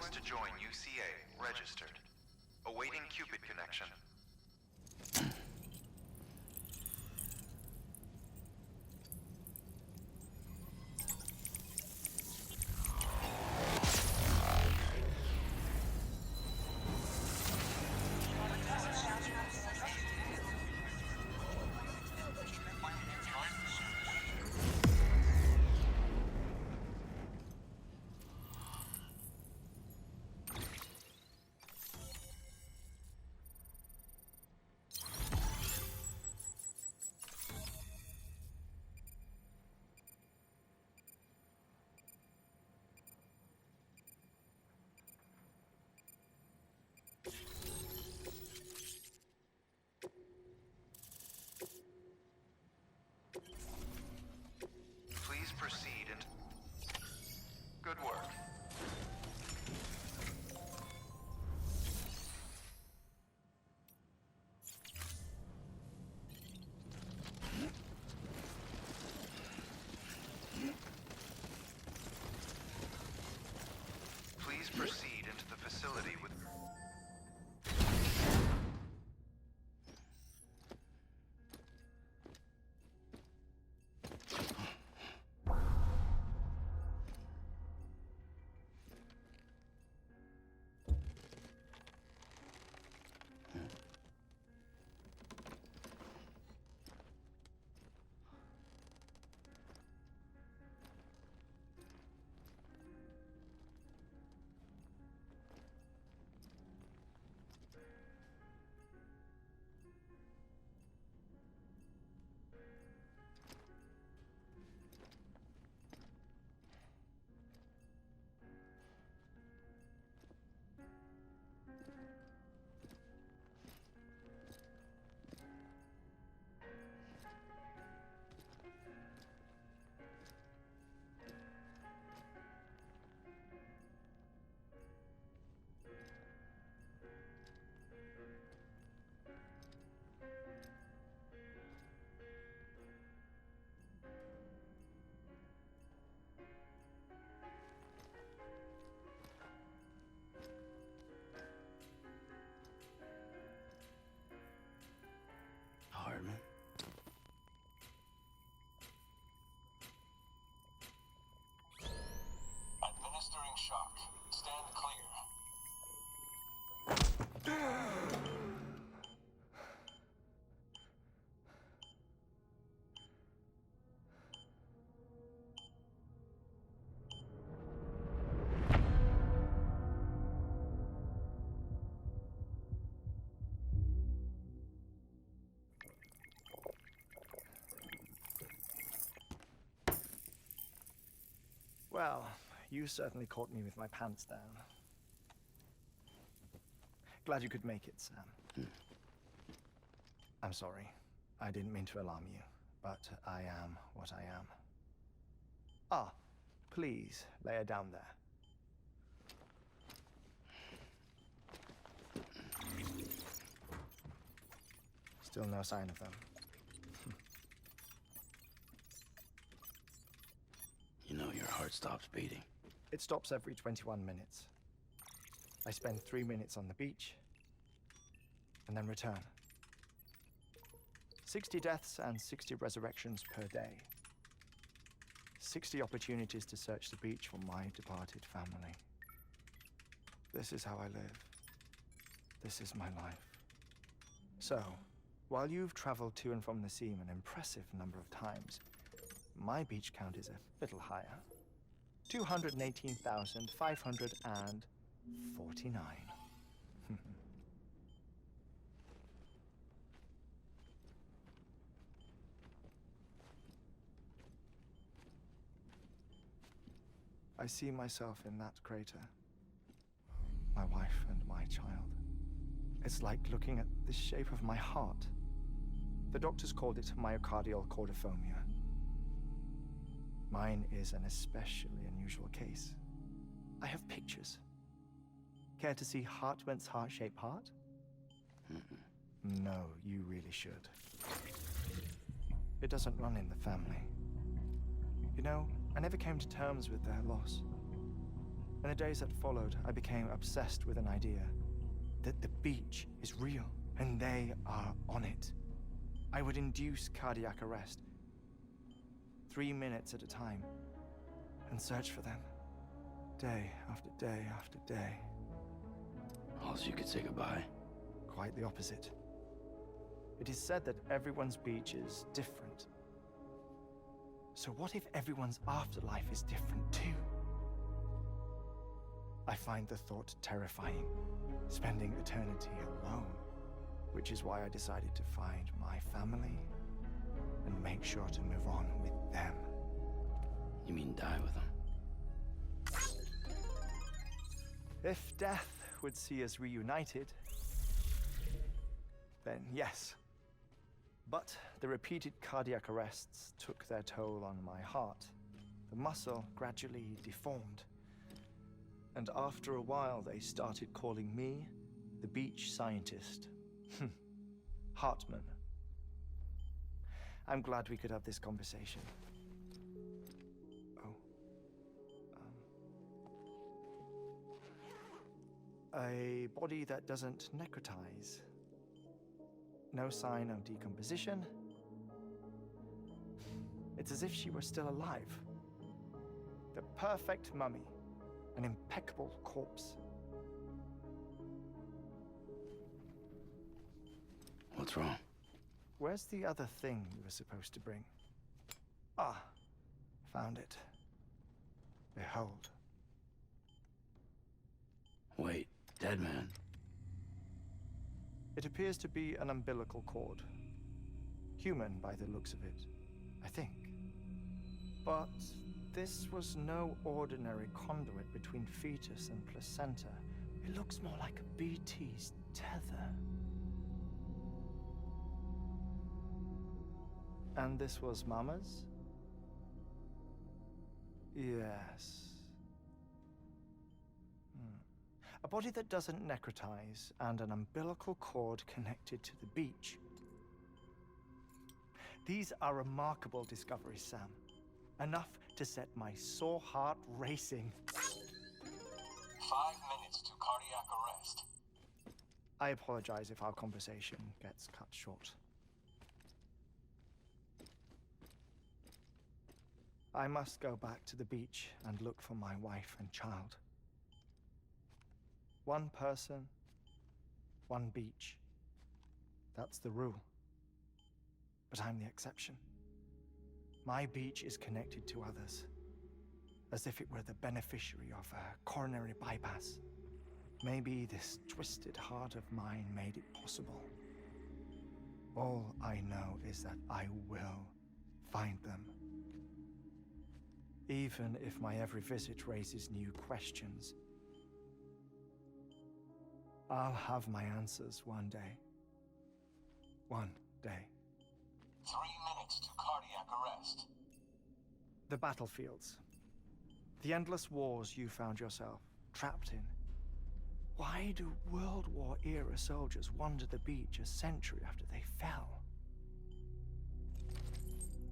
Request to join UCA. Registered. Awaiting Cupid connection. Please proceed into... Good work. Please proceed into the facility with... Hartman. Administering shock. Stand clear. Well, you certainly caught me with my pants down. Glad you could make it, Sam. I'm sorry. I didn't mean to alarm you, but I am what I am. Ah, please, lay her down there. Still no sign of them. You know your heart stops beating. It stops every 21 minutes. I spend 3 minutes on the beach, and then return. 60 deaths and 60 resurrections per day. 60 opportunities to search the beach for my departed family. This is how I live. This is my life. So, while you've traveled to and from the scene an impressive number of times, my beach count is a little higher. 218,549. I see myself in that crater. My wife and my child. It's like looking at the shape of my heart. The doctors called it myocardial cordiformia. Mine is an especially unusual case. I have pictures. Care to see Hartman's heart-shaped heart? No, you really should. It doesn't run in the family. You know, I never came to terms with their loss. In the days that followed, I became obsessed with an idea that the beach is real and they are on it. I would induce cardiac arrest, 3 minutes at a time, and search for them, day after day after day. Also, you could say goodbye. Quite the opposite. It is said that everyone's beach is different. So what if everyone's afterlife is different too? I find the thought terrifying, spending eternity alone, which is why I decided to find my family and make sure to move on with them. You mean die with them? If death would see us reunited, then yes. But the repeated cardiac arrests took their toll on my heart. The muscle gradually deformed. And after a while, they started calling me the beach scientist. Hartman. I'm glad we could have this conversation. Oh. A body that doesn't necrotize. No sign of decomposition. It's as if she were still alive. The perfect mummy. An impeccable corpse. What's wrong? Where's the other thing you were supposed to bring? Ah, found it. Behold. Wait, dead man? It appears to be an umbilical cord. Human by the looks of it, I think. But this was no ordinary conduit between fetus and placenta. It looks more like a BT's tether. And this was Mama's? Yes. A body that doesn't necrotize and an umbilical cord connected to the beach. These are remarkable discoveries, Sam. Enough to set my sore heart racing. 5 minutes to cardiac arrest. I apologize if our conversation gets cut short. I must go back to the beach and look for my wife and child. One person, one beach. That's the rule. But I'm the exception. My beach is connected to others, as if it were the beneficiary of a coronary bypass. Maybe this twisted heart of mine made it possible. All I know is that I will find them. Even if my every visit raises new questions, I'll have my answers one day. One day. 3 minutes to cardiac arrest. The battlefields. The endless wars you found yourself trapped in. Why do World War-era soldiers wander the beach a century after they fell?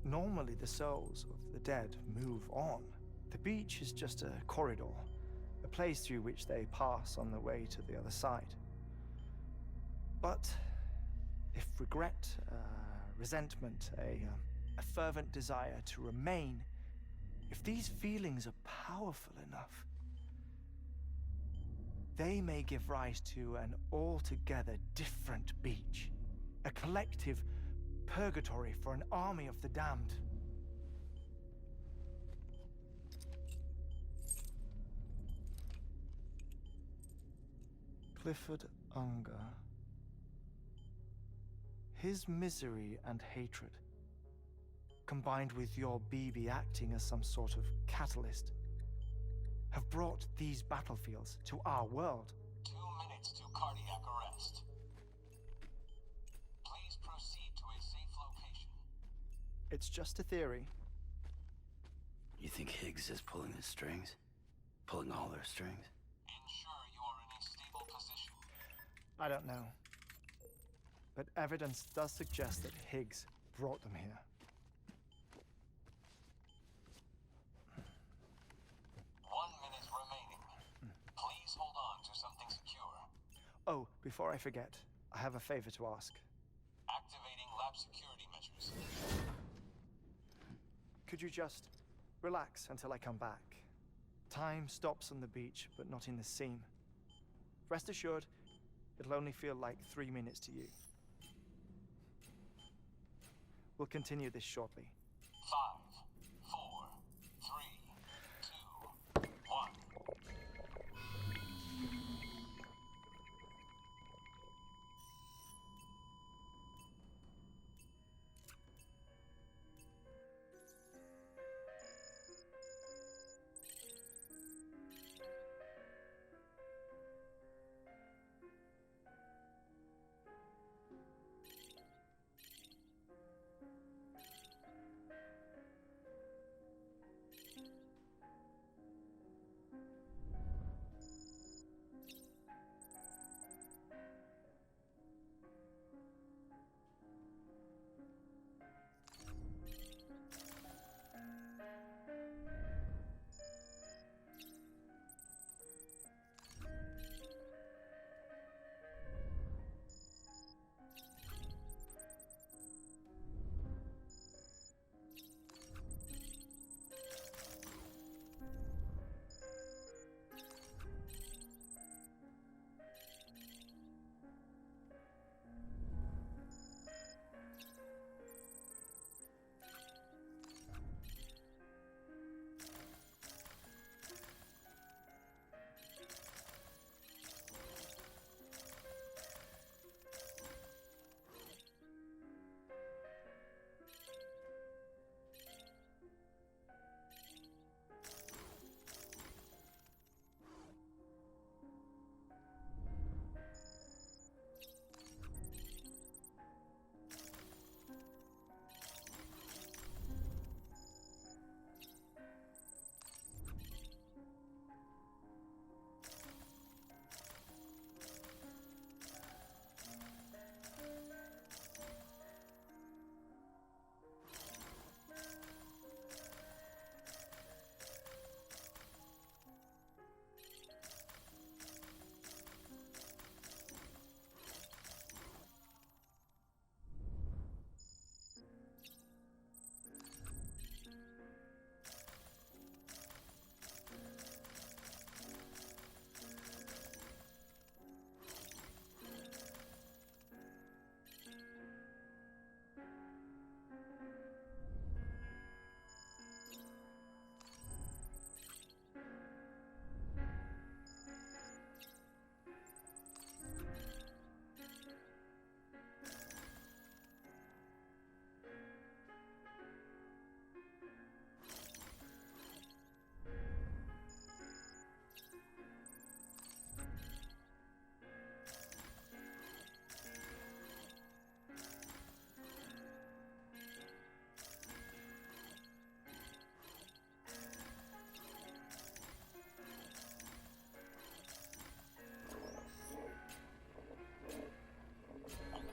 Normally, the souls of the dead move on. The beach is just a corridor, a place through which they pass on the way to the other side. But if regret, resentment, a fervent desire to remain, if these feelings are powerful enough, they may give rise to an altogether different beach, a collective purgatory for an army of the damned. Clifford Unger. His misery and hatred, combined with your BB acting as some sort of catalyst, have brought these battlefields to our world. 2 minutes to cardiac arrest. Please proceed to a safe location. It's just a theory. You think Higgs is pulling the strings? Pulling all their strings? Ensure you are in a stable position. I don't know. But evidence does suggest that Higgs brought them here. 1 minute remaining. Oh, before I forget, I have a favor to ask. Activating lab security measures. Could you just relax until I come back? Time stops on the beach, but not in the scene. Rest assured, it'll only feel like 3 minutes to you. We'll continue this shortly. 5, 4, 3, 2, 1.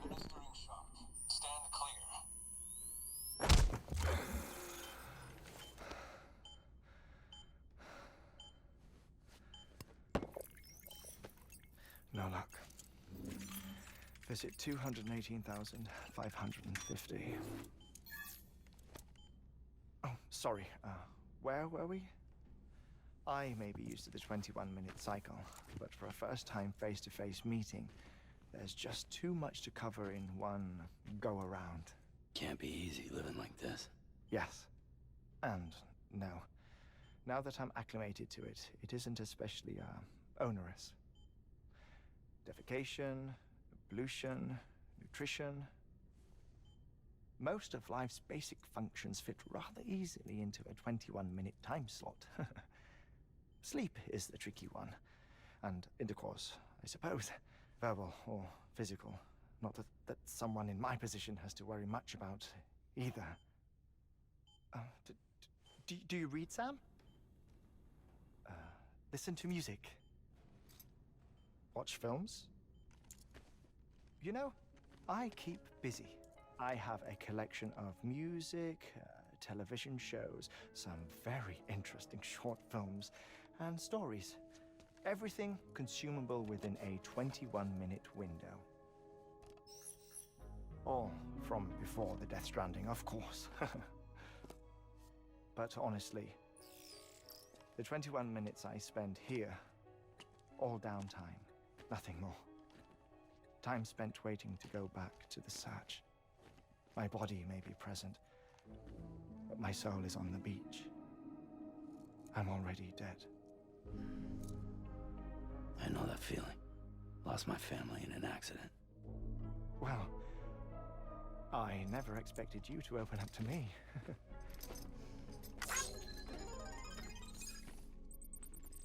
Administering shock. Stand clear. No luck. Visit 218,550. Oh, sorry. Where were we? I may be used to the 21-minute cycle, but for a first-time face-to-face meeting, there's just too much to cover in one go-around. Can't be easy living like this. Yes. And no. Now that I'm acclimated to it, it isn't especially, onerous. Defecation, pollution, nutrition. Most of life's basic functions fit rather easily into a 21-minute time slot. Sleep is the tricky one. And intercourse, I suppose. Verbal or physical. Not that someone in my position has to worry much about either. Do you read, Sam? Listen to music. Watch films? You know, I keep busy. I have a collection of music, television shows, some very interesting short films, and stories. Everything consumable within a 21-minute window. All from before the Death Stranding, of course. But honestly, the 21 minutes I spend here, all downtime, nothing more. Time spent waiting to go back to the search. My body may be present, but my soul is on the beach. I'm already dead. I know that feeling. Lost my family in an accident. Well, I never expected you to open up to me.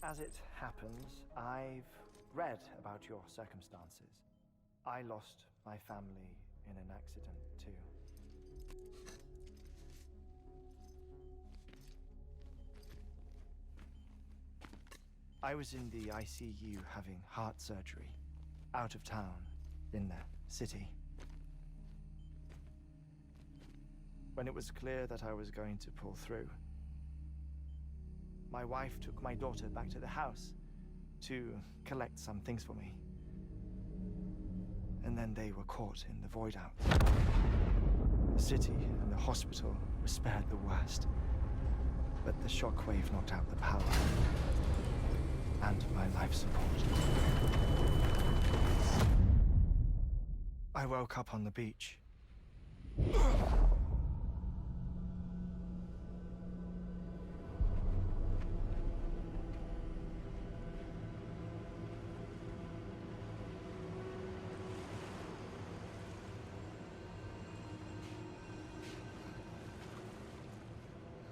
As it happens, I've read about your circumstances. I lost my family in an accident, too. I was in the ICU having heart surgery, out of town, in the city. When it was clear that I was going to pull through, my wife took my daughter back to the house to collect some things for me. And then they were caught in the void out. The city and the hospital were spared the worst, but the shockwave knocked out the power and my life support. I woke up on the beach.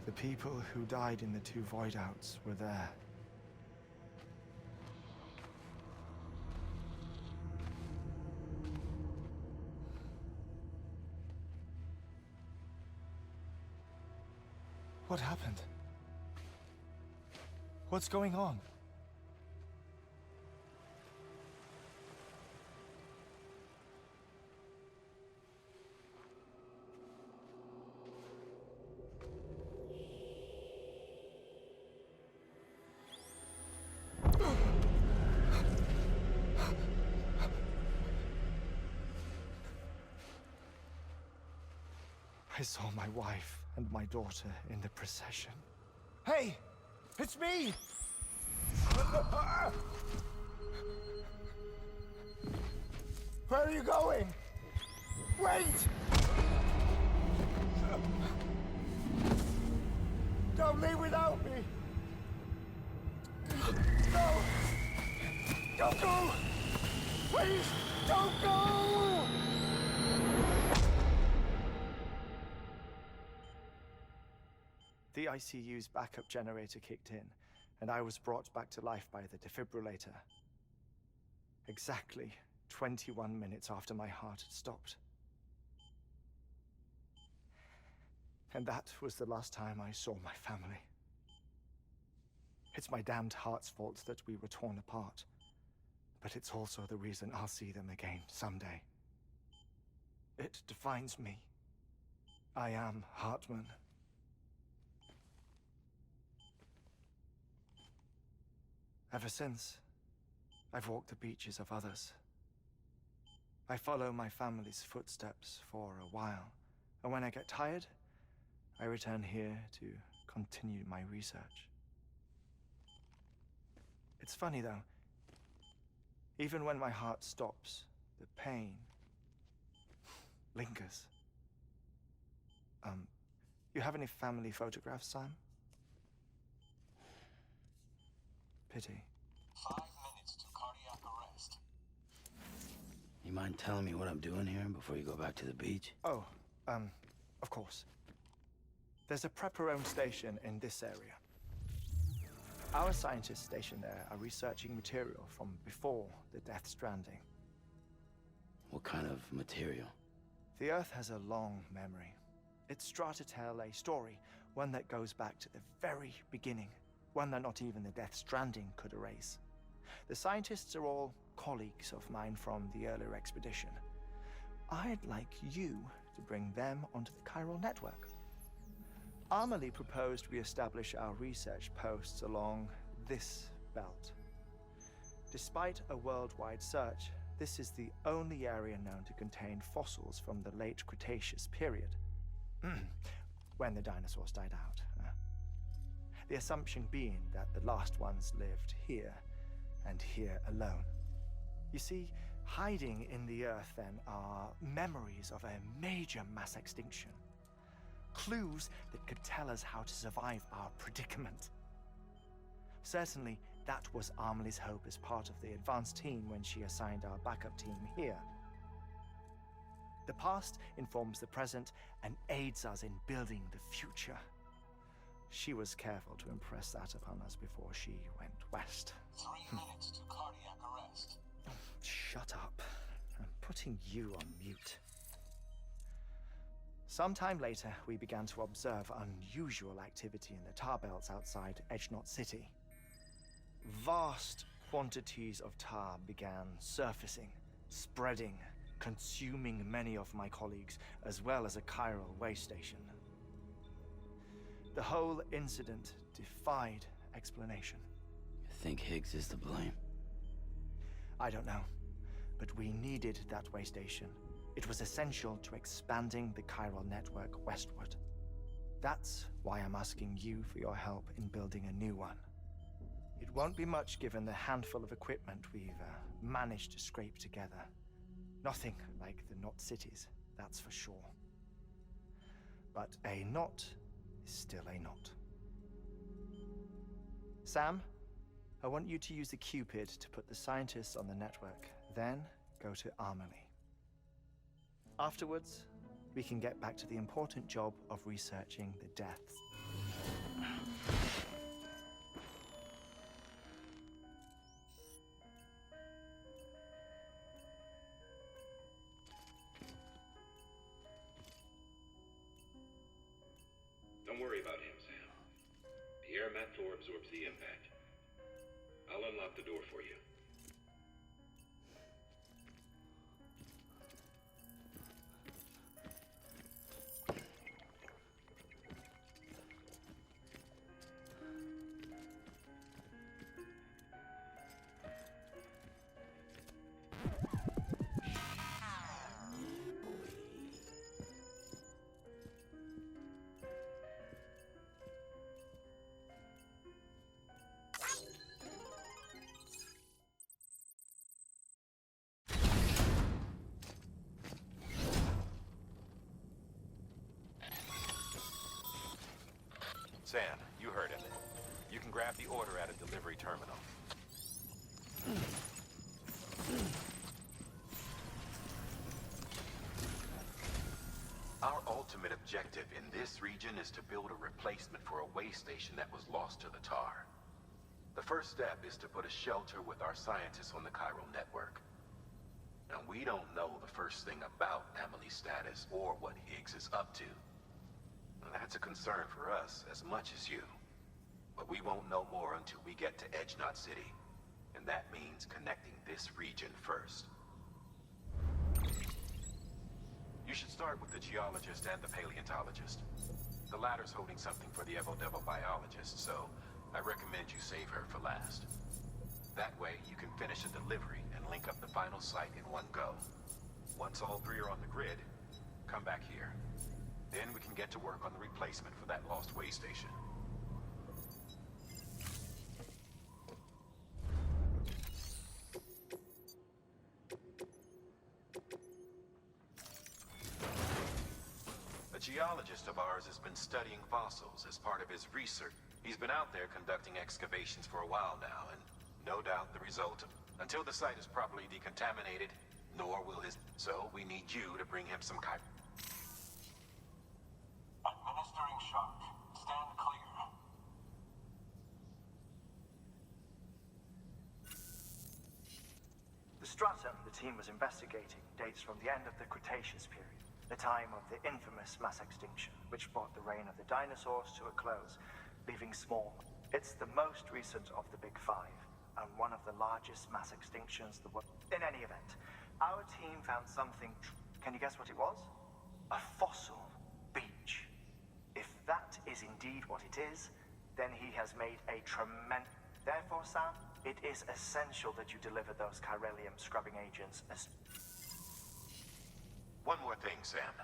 The people who died in the 2 void outs were there. What happened? What's going on? I saw my wife and my daughter in the procession. Hey! It's me! Where are you going? Wait! Don't leave without me! No! Don't go! Please, don't go! The ICU's backup generator kicked in, and I was brought back to life by the defibrillator. Exactly 21 minutes after my heart had stopped. And that was the last time I saw my family. It's my damned heart's fault that we were torn apart, but it's also the reason I'll see them again someday. It defines me. I am Hartman. Ever since, I've walked the beaches of others. I follow my family's footsteps for a while, and when I get tired, I return here to continue my research. It's funny though, even when my heart stops, the pain lingers. You have any family photographs, Sam? Pity. 5 minutes to cardiac arrest. You mind telling me what I'm doing here before you go back to the beach? Oh, of course. There's a Prepperone station in this area. Our scientists stationed there are researching material from before the Death Stranding. What kind of material? The Earth has a long memory. It's trying to tell a story, one that goes back to the very beginning, one that not even the Death Stranding could erase. The scientists are all colleagues of mine from the earlier expedition. I'd like you to bring them onto the chiral network. Amelie proposed we establish our research posts along this belt. Despite a worldwide search, this is the only area known to contain fossils from the late Cretaceous period, when the dinosaurs died out. The assumption being that the last ones lived here, and here alone. You see, hiding in the earth then are memories of a major mass extinction. Clues that could tell us how to survive our predicament. Certainly, that was Amelie's hope as part of the advanced team when she assigned our backup team here. The past informs the present and aids us in building the future. She was careful to impress that upon us before she went west. 3 minutes to cardiac arrest. Shut up. I'm putting you on mute. Sometime later, we began to observe unusual activity in the tar belts outside Edgenot City. Vast quantities of tar began surfacing, spreading, consuming many of my colleagues, as well as a chiral way station. The whole incident defied explanation. You think Higgs is to blame? I don't know, but we needed that way station. It was essential to expanding the chiral network westward. That's why I'm asking you for your help in building a new one. It won't be much given the handful of equipment we've managed to scrape together. Nothing like the knot cities, that's for sure. But a knot is still a knot. Sam, I want you to use the Cupid to put the scientists on the network, then go to Amelie. Afterwards, we can get back to the important job of researching the deaths. Don't worry about him, Sam. The air mat floor absorbs the impact. I'll unlock the door for you. Sam, you heard him. You can grab the order at a delivery terminal. Our ultimate objective in this region is to build a replacement for a way station that was lost to the tar. The first step is to put a shelter with our scientists on the chiral network. Now, we don't know the first thing about Amelie's status or what Higgs is up to. That's a concern for us as much as you. But we won't know more until we get to Edgenot City. And that means connecting this region first. You should start with the geologist and the paleontologist. The latter's holding something for the Evo-Devo biologist, so I recommend you save her for last. That way, you can finish a delivery and link up the final site in one go. Once all three are on the grid, come back here. Then we can get to work on the replacement for that lost way station. A geologist of ours has been studying fossils as part of his research. He's been out there conducting excavations for a while now, and no doubt the result of... Until the site is properly decontaminated, nor will his... So we need you to bring him some Administering shock. Stand clear. The stratum the team was investigating dates from the end of the Cretaceous period, the time of the infamous mass extinction, which brought the reign of the dinosaurs to a close, leaving small. It's the most recent of the Big Five, and one of the largest mass extinctions the world. In any event, our team found something. Can you guess what it was? A fossil beach. If that is indeed what it is, then he has made a tremendous. Therefore, Sam, it is essential that you deliver those chiralium scrubbing agents as... One more thing, Sam.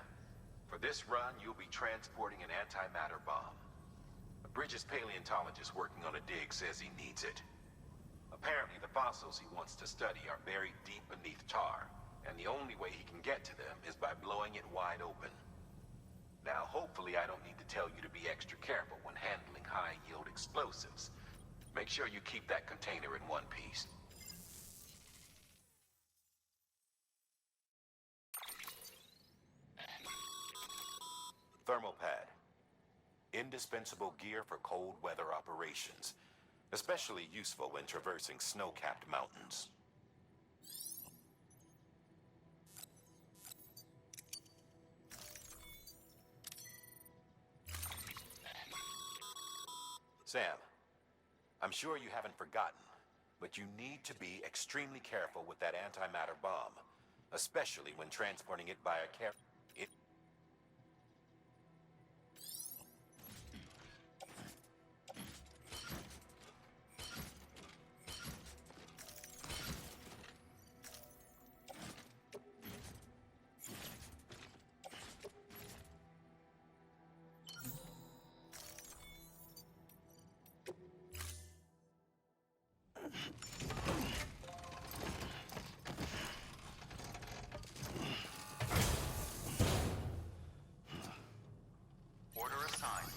For this run, you'll be transporting an antimatter bomb. A Bridges paleontologist working on a dig says he needs it. Apparently, the fossils he wants to study are buried deep beneath tar, and the only way he can get to them is by blowing it wide open. Now, hopefully I don't need to tell you to be extra careful when handling high-yield explosives. Make sure you keep that container in one piece. Thermal pad. Indispensable gear for cold weather operations. Especially useful when traversing snow-capped mountains. Sam, I'm sure you haven't forgotten, but you need to be extremely careful with that antimatter bomb, especially when transporting it by a Order assigned.